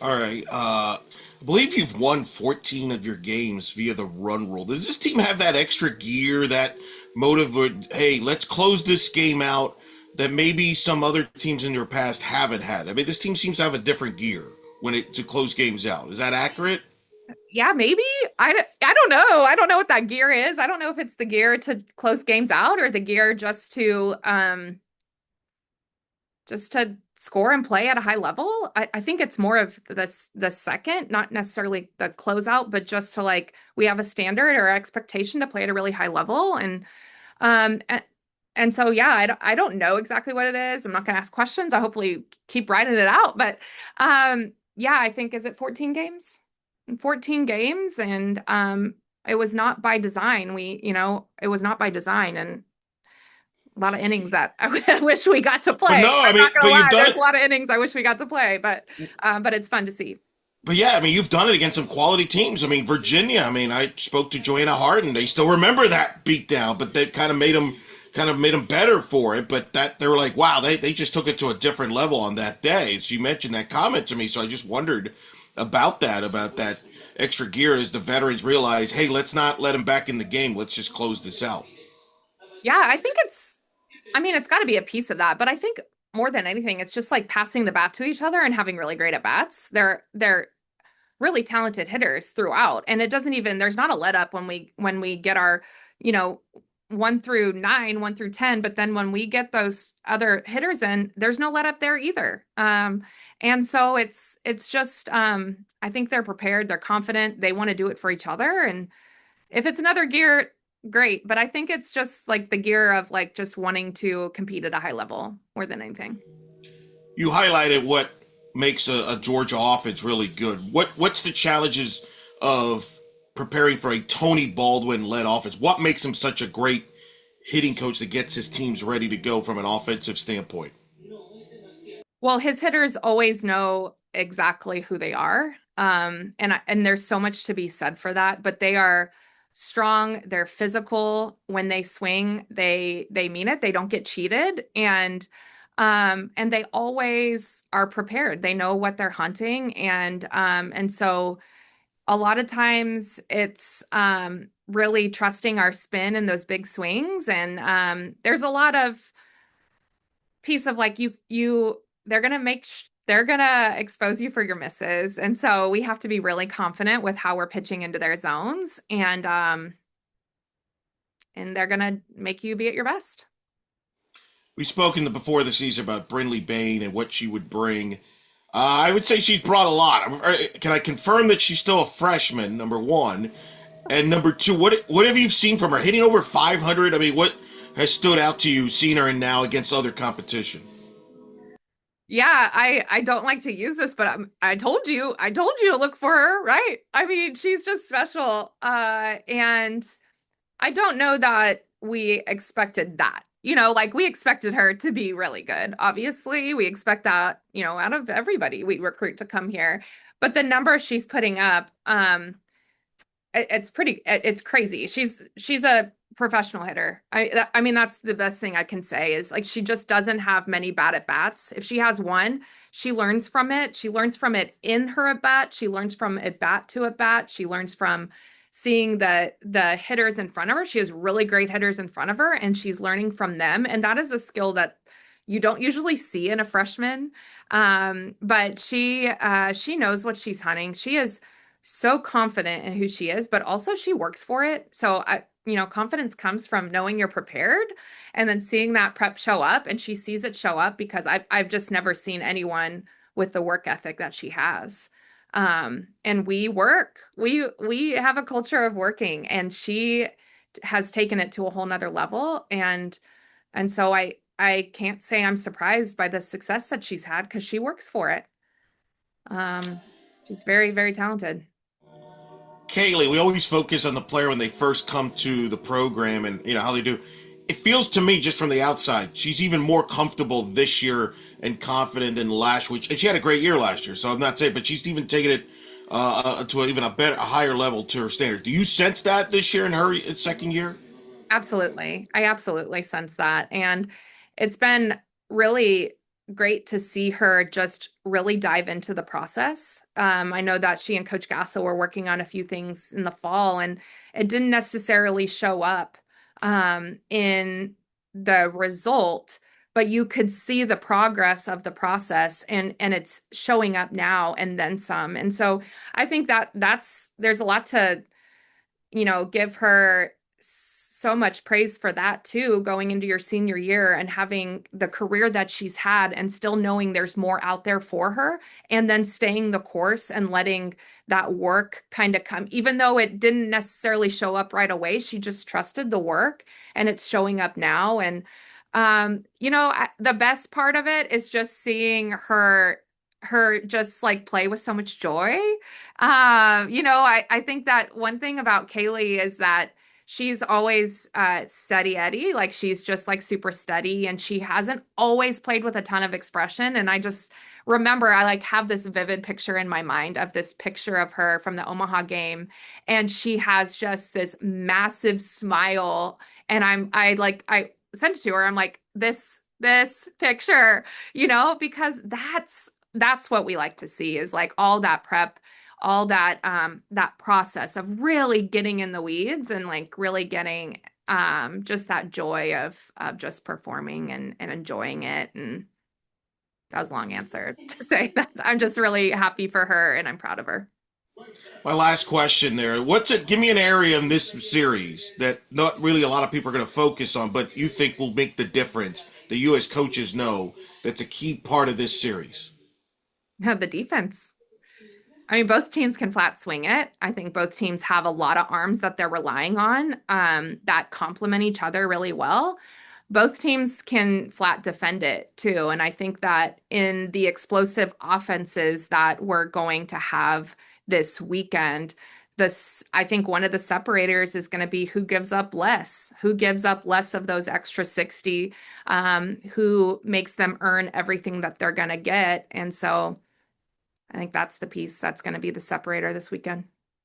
All right. I believe you've won 14 of your games via the run rule. Does this team have that extra gear, that motive? Hey, let's close this game out that maybe some other teams in your past haven't had? I mean, this team seems to have a different gear when it to close games out. Is that accurate? Yeah, maybe. I don't know. I don't know what that gear is. I don't know if it's the gear to close games out or the gear just to score and play at a high level. I think it's more of the second, not necessarily the closeout, but just to like we have a standard or expectation to play at a really high level. Um and, and so yeah, I don't know exactly what it is. I'm not gonna ask questions. I hopefully keep writing it out. But yeah, I think is it 14 games? 14 games and it was not by design. It was not by design and a lot of innings that I wish we got to But play. no, I I'm mean, not gonna but you've lie, done there's a it. lot of innings I wish we got to play, but it's fun to see. But yeah, I mean, you've done it against some quality teams. I mean, Virginia. I mean, I spoke to Joanna Harden. They still remember that beatdown, but they kind of made them better for it. But that they were like, wow, they just took it to a different level on that day. So you mentioned that comment to me, so I just wondered about that extra gear as the veterans realize, hey, let's not let them back in the game. Let's just close this out. Yeah, I mean, it's got to be a piece of that, but I think more than anything, it's just like passing the bat to each other and having really great at bats. They're really talented hitters throughout, and it doesn't even there's not a let up when we get our, you know, 1 through 9, 1 through 10, but then when we get those other hitters in, there's no let up there either. And so it's just I think they're prepared, they're confident, they want to do it for each other, and if it's another gear, great. But I think it's just like the gear of like just wanting to compete at a high level more than anything. You highlighted what makes a Georgia offense really good. What's the challenges of preparing for a Tony Baldwin led offense? What makes him such a great hitting coach that gets his teams ready to go from an offensive standpoint? Well, his hitters always know exactly who they are. And there's so much to be said for that, but they are strong, they're physical. When they swing, they mean it. They don't get cheated. And they always are prepared. They know what they're hunting. And so a lot of times it's really trusting our spin and those big swings. And there's a lot of piece of like they're gonna they're gonna expose you for your misses, and so we have to be really confident with how we're pitching into their zones, and they're gonna make you be at your best. We've spoken before the season about Brinley Bain and what she would bring. I would say she's brought a lot. Can I confirm that she's still a freshman? Number one, and number two, what have you seen from her? Hitting over 500. I mean, what has stood out to you seeing her in now against other competition? Yeah, I don't like to use this, but I told you to look for her, right? I mean, she's just special. And I don't know that we expected that. Like we expected her to be really good. Obviously, we expect that, out of everybody we recruit to come here. But the number she's putting up, it's crazy. She's a professional hitter. I mean that's the best thing I can say is like she just doesn't have many bad at bats. If she has one, she learns from it. She learns from it in her at bat. She learns from at bat to at bat. She learns from seeing the hitters in front of her. She has really great hitters in front of her and she's learning from them. And that is a skill that you don't usually see in a freshman. But she knows what she's hunting. She is so confident in who she is, but also she works for it. So confidence comes from knowing you're prepared and then seeing that prep show up, and she sees it show up because I've just never seen anyone with the work ethic that she has. And we work. We have a culture of working, and she has taken it to a whole nother level. And so I can't say I'm surprised by the success that she's had because she works for it. Um, she's very, very talented. Kaylee, we always focus on the player when they first come to the program and how they do. It feels to me just from the outside, she's even more comfortable this year and confident than last week. And she had a great year last year, so I'm not saying, but she's even taking it to even a higher level to her standards. Do you sense that this year in her second year? Absolutely. I absolutely sense that. And it's been really great to see her just really dive into the process. I know that she and Coach Gasso were working on a few things in the fall, and it didn't necessarily show up in the result, but you could see the progress of the process, and it's showing up now and then some. And so I think that there's a lot to, give her so much praise for that too, going into your senior year and having the career that she's had and still knowing there's more out there for her, and then staying the course and letting that work kind of come, even though it didn't necessarily show up right away. She just trusted the work, and it's showing up now. And the best part of it is just seeing her just like play with so much joy. I think that one thing about Kaylee is that she's always steady Eddie, like she's just like super steady, and she hasn't always played with a ton of expression. And I just remember I like have this vivid picture in my mind of this picture of her from the Omaha game, and she has just this massive smile. And I sent it to her. I'm like, this picture, because that's what we like to see, is like all that prep, all that process of really getting in the weeds and like really getting just that joy of just performing and enjoying it. And that was a long answer to say that I'm just really happy for her and I'm proud of her. My last question there. What's it? Give me an area in this series that not really a lot of people are going to focus on, but you think will make the difference that you as coaches know that's a key part of this series. The defense. I mean, both teams can flat swing it. I think both teams have a lot of arms that they're relying on, that complement each other really well. Both teams can flat defend it too. And I think that in the explosive offenses that we're going to have this weekend, I think one of the separators is going to be who gives up less of those extra 60, who makes them earn everything that they're going to get. And so I think that's the piece that's going to be the separator this weekend.